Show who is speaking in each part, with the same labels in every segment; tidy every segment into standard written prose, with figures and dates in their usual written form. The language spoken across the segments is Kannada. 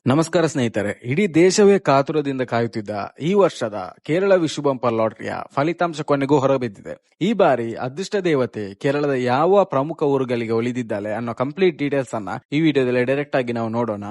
Speaker 1: ನಮಸ್ಕಾರ ಸ್ನೇಹಿತರೆ, ಇಡೀ ದೇಶವೇ ಕಾತುರದಿಂದ ಕಾಯುತ್ತಿದ್ದ ಈ ವರ್ಷದ ಕೇರಳ ವಿಶ್ವ ಬಂಪರ್ ಲಾಟರಿಯ ಫಲಿತಾಂಶ ಕೊನೆಗೂ ಹೊರಬಿದ್ದಿದೆ. ಈ ಬಾರಿ ಅದೃಷ್ಟ ದೇವತೆ ಕೇರಳದ ಯಾವ ಪ್ರಮುಖ ಊರುಗಳಿಗೆ ಒಲಿದಿದ್ದಾಳೆ ಅನ್ನೋ ಕಂಪ್ಲೀಟ್ ಡೀಟೇಲ್ಸ್ ಅನ್ನ ಈ ವಿಡಿಯೋದಲ್ಲಿ ಡೈರೆಕ್ಟ್ ಆಗಿ ನಾವು ನೋಡೋಣ.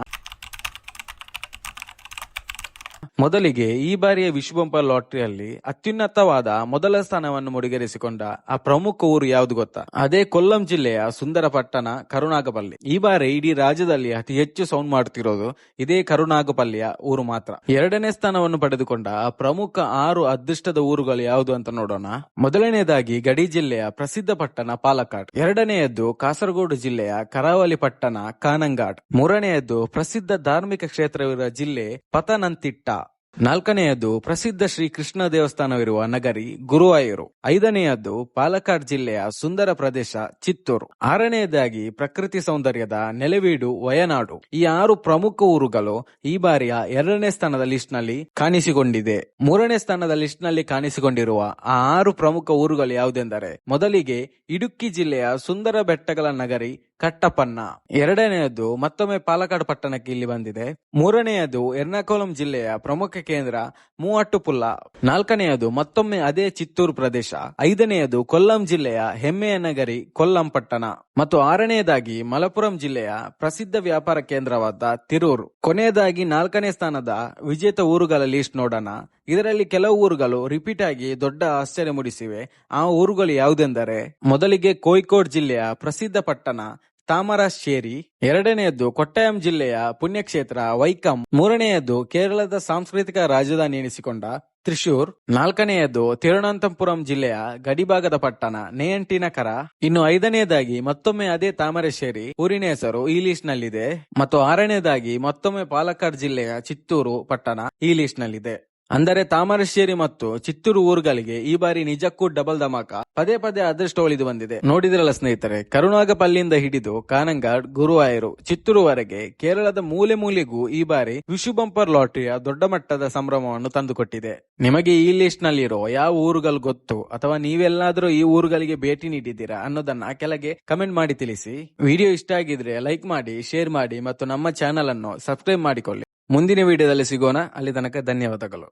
Speaker 1: ಮೊದಲಿಗೆ ಈ ಬಾರಿಯ ವಿಶ್ವ ಬಂಪರ್ ಲಾಟರಿಯಲ್ಲಿ ಅತ್ಯುನ್ನತವಾದ ಮೊದಲ ಸ್ಥಾನವನ್ನು ಮುಡಿಗೇರಿಸಿಕೊಂಡ ಆ ಪ್ರಮುಖ ಊರು ಯಾವುದು ಗೊತ್ತಾ? ಅದೇ ಕೊಲ್ಲಂ ಜಿಲ್ಲೆಯ ಸುಂದರ ಪಟ್ಟಣ ಕರುನಾಗಪಲ್ಲಿ. ಈ ಬಾರಿ ಇಡೀ ರಾಜ್ಯದಲ್ಲಿ ಅತಿ ಹೆಚ್ಚು ಸೌಂಡ್ ಮಾಡುತ್ತಿರೋದು ಇದೇ ಕರುನಾಗಪಲ್ಲಿಯ ಊರು ಮಾತ್ರ. ಎರಡನೇ ಸ್ಥಾನವನ್ನು ಪಡೆದುಕೊಂಡ ಆ ಪ್ರಮುಖ 6 ಅದೃಷ್ಟದ ಊರುಗಳು ಯಾವುದು ಅಂತ ನೋಡೋಣ. ಮೊದಲನೆಯದಾಗಿ ಗಡಿ ಜಿಲ್ಲೆಯ ಪ್ರಸಿದ್ಧ ಪಟ್ಟಣ ಪಾಲಕ್ಕಾಡ್, ಎರಡನೆಯದ್ದು ಕಾಸರಗೋಡು ಜಿಲ್ಲೆಯ ಕರಾವಳಿ ಪಟ್ಟಣ ಕಾನಂಗಾಡ್, ಮೂರನೆಯದ್ದು ಪ್ರಸಿದ್ಧ ಧಾರ್ಮಿಕ ಕ್ಷೇತ್ರವಿರುವ ಜಿಲ್ಲೆ ಪತನಂತಿಟ್ಟ, ನಾಲ್ಕನೆಯದ್ದು ಪ್ರಸಿದ್ಧ ಶ್ರೀ ಕೃಷ್ಣ ದೇವಸ್ಥಾನವಿರುವ ನಗರಿ ಗುರುವಾಯೂರು, ಐದನೆಯದ್ದು ಪಾಲಕ್ಕಾಡ್ ಜಿಲ್ಲೆಯ ಸುಂದರ ಪ್ರದೇಶ ಚಿತ್ತೂರು, ಆರನೆಯದಾಗಿ ಪ್ರಕೃತಿ ಸೌಂದರ್ಯದ ನೆಲೆವೀಡು ವಯನಾಡು. ಈ 6 ಪ್ರಮುಖ ಊರುಗಳು ಈ ಬಾರಿಯ 2ನೇ ಸ್ಥಾನದ ಲಿಸ್ಟ್ ನಲ್ಲಿ ಕಾಣಿಸಿಕೊಂಡಿದೆ. 3ನೇ ಸ್ಥಾನದ ಲಿಸ್ಟ್ ನಲ್ಲಿ ಕಾಣಿಸಿಕೊಂಡಿರುವ ಆ 6 ಪ್ರಮುಖ ಊರುಗಳು ಯಾವುದೆಂದರೆ, ಮೊದಲಿಗೆ ಇಡುಕ್ಕಿ ಜಿಲ್ಲೆಯ ಸುಂದರ ಬೆಟ್ಟಗಳ ನಗರಿ ಕಟ್ಟಪನ್ನ, ಎರಡನೆಯದು ಮತ್ತೊಮ್ಮೆ ಪಾಲಕ್ಕಾಡ್ ಪಟ್ಟಣಕ್ಕೆ ಇಲ್ಲಿ ಬಂದಿದೆ, ಮೂರನೆಯದು ಎರ್ನಾಕುಲಂ ಜಿಲ್ಲೆಯ ಪ್ರಮುಖ ಕೇಂದ್ರ ಮೂವಟ್ಟುಪುಲ್ಲ, ನಾಲ್ಕನೆಯದು ಮತ್ತೊಮ್ಮೆ ಅದೇ ಚಿತ್ತೂರು ಪ್ರದೇಶ, ಐದನೆಯದು ಕೊಲ್ಲಂ ಜಿಲ್ಲೆಯ ಹೆಮ್ಮೆಯ ನಗರಿ ಕೊಲ್ಲಂ ಪಟ್ಟಣ ಮತ್ತು ಆರನೆಯದಾಗಿ ಮಲಪುರಂ ಜಿಲ್ಲೆಯ ಪ್ರಸಿದ್ಧ ವ್ಯಾಪಾರ ಕೇಂದ್ರವಾದ ತಿರೂರು. ಕೊನೆಯದಾಗಿ 4ನೇ ಸ್ಥಾನದ ವಿಜೇತ ಊರುಗಳ ಲಿಸ್ಟ್ ನೋಡೋಣ. ಇದರಲ್ಲಿ ಕೆಲವು ಊರುಗಳು ರಿಪೀಟ್ ಆಗಿ ದೊಡ್ಡ ಆಶ್ಚರ್ಯ ಮೂಡಿಸಿವೆ. ಆ ಊರುಗಳು ಯಾವುದೆಂದರೆ, ಮೊದಲಿಗೆ ಕೋಯಿಕೋಡ್ ಜಿಲ್ಲೆಯ ಪ್ರಸಿದ್ಧ ಪಟ್ಟಣ ತಾಮರಶ್ಶೇರಿ, ಎರಡನೆಯದ್ದು ಕೊಟ್ಟಾಯಂ ಜಿಲ್ಲೆಯ ಪುಣ್ಯಕ್ಷೇತ್ರ ವೈಕಂ, ಮೂರನೆಯದ್ದು ಕೇರಳದ ಸಾಂಸ್ಕೃತಿಕ ರಾಜಧಾನಿ ಎನಿಸಿಕೊಂಡ ತ್ರಿಶೂರ್, ನಾಲ್ಕನೆಯದ್ದು ತಿರುವನಂತಪುರಂ ಜಿಲ್ಲೆಯ ಗಡಿಭಾಗದ ಪಟ್ಟಣ ನೇಯಂಟಿನಕರ, ಇನ್ನು ಐದನೆಯದಾಗಿ ಮತ್ತೊಮ್ಮೆ ಅದೇ ತಾಮರಶ್ಶೇರಿ ಊರಿನ ಹೆಸರು ಈ ಲಿಸ್ಟ್ ನಲ್ಲಿದೆ ಮತ್ತು ಆರನೆಯದಾಗಿ ಮತ್ತೊಮ್ಮೆ ಪಾಲಕ್ಕಾಡ್ ಜಿಲ್ಲೆಯ ಚಿತ್ತೂರು ಪಟ್ಟಣ ಈ ಲಿಸ್ಟ್ ನಲ್ಲಿದೆ. ಅಂದರೆ ತಾಮರಶ್ಶೇರಿ ಮತ್ತು ಚಿತ್ತೂರು ಊರುಗಳಿಗೆ ಈ ಬಾರಿ ನಿಜಕ್ಕೂ ಡಬಲ್ ಧಮಾಕ, ಪದೇ ಪದೇ ಅದೃಷ್ಟ ಒಲಿದು ಬಂದಿದೆ. ನೋಡಿದ್ರಲ್ಲ ಸ್ನೇಹಿತರೆ, ಕರುನಾಗಪಲ್ಲಿಯಿಂದ ಹಿಡಿದು ಕಾನಂಗಾಡ್, ಗುರುವಾಯೂರು, ಚಿತ್ತೂರುವರೆಗೆ ಕೇರಳದ ಮೂಲೆ ಮೂಲೆಗೂ ಈ ಬಾರಿ ವಿಶ್ವ ಬಂಪರ್ ಲಾಟರಿಯ ದೊಡ್ಡ ಮಟ್ಟದ ಸಂಭ್ರಮವನ್ನು ತಂದುಕೊಟ್ಟಿದೆ. ನಿಮಗೆ ಈ ಲಿಸ್ಟ್ ನಲ್ಲಿರೋ ಯಾವ ಊರುಗಳು ಗೊತ್ತು ಅಥವಾ ನೀವೆಲ್ಲಾದ್ರೂ ಈ ಊರುಗಳಿಗೆ ಭೇಟಿ ನೀಡಿದ್ದೀರಾ ಅನ್ನೋದನ್ನ ಕೆಳಗೆ ಕಮೆಂಟ್ ಮಾಡಿ ತಿಳಿಸಿ. ವಿಡಿಯೋ ಇಷ್ಟ ಆಗಿದ್ರೆ ಲೈಕ್ ಮಾಡಿ, ಶೇರ್ ಮಾಡಿ ಮತ್ತು ನಮ್ಮ ಚಾನೆಲ್ ಅನ್ನು ಸಬ್ಸ್ಕ್ರೈಬ್ ಮಾಡಿಕೊಳ್ಳಿ. ಮುಂದಿನ ವಿಡಿಯೋದಲ್ಲಿ ಸಿಗೋಣ. ಅಲ್ಲಿ ತನಕ ಧನ್ಯವಾದಗಳು.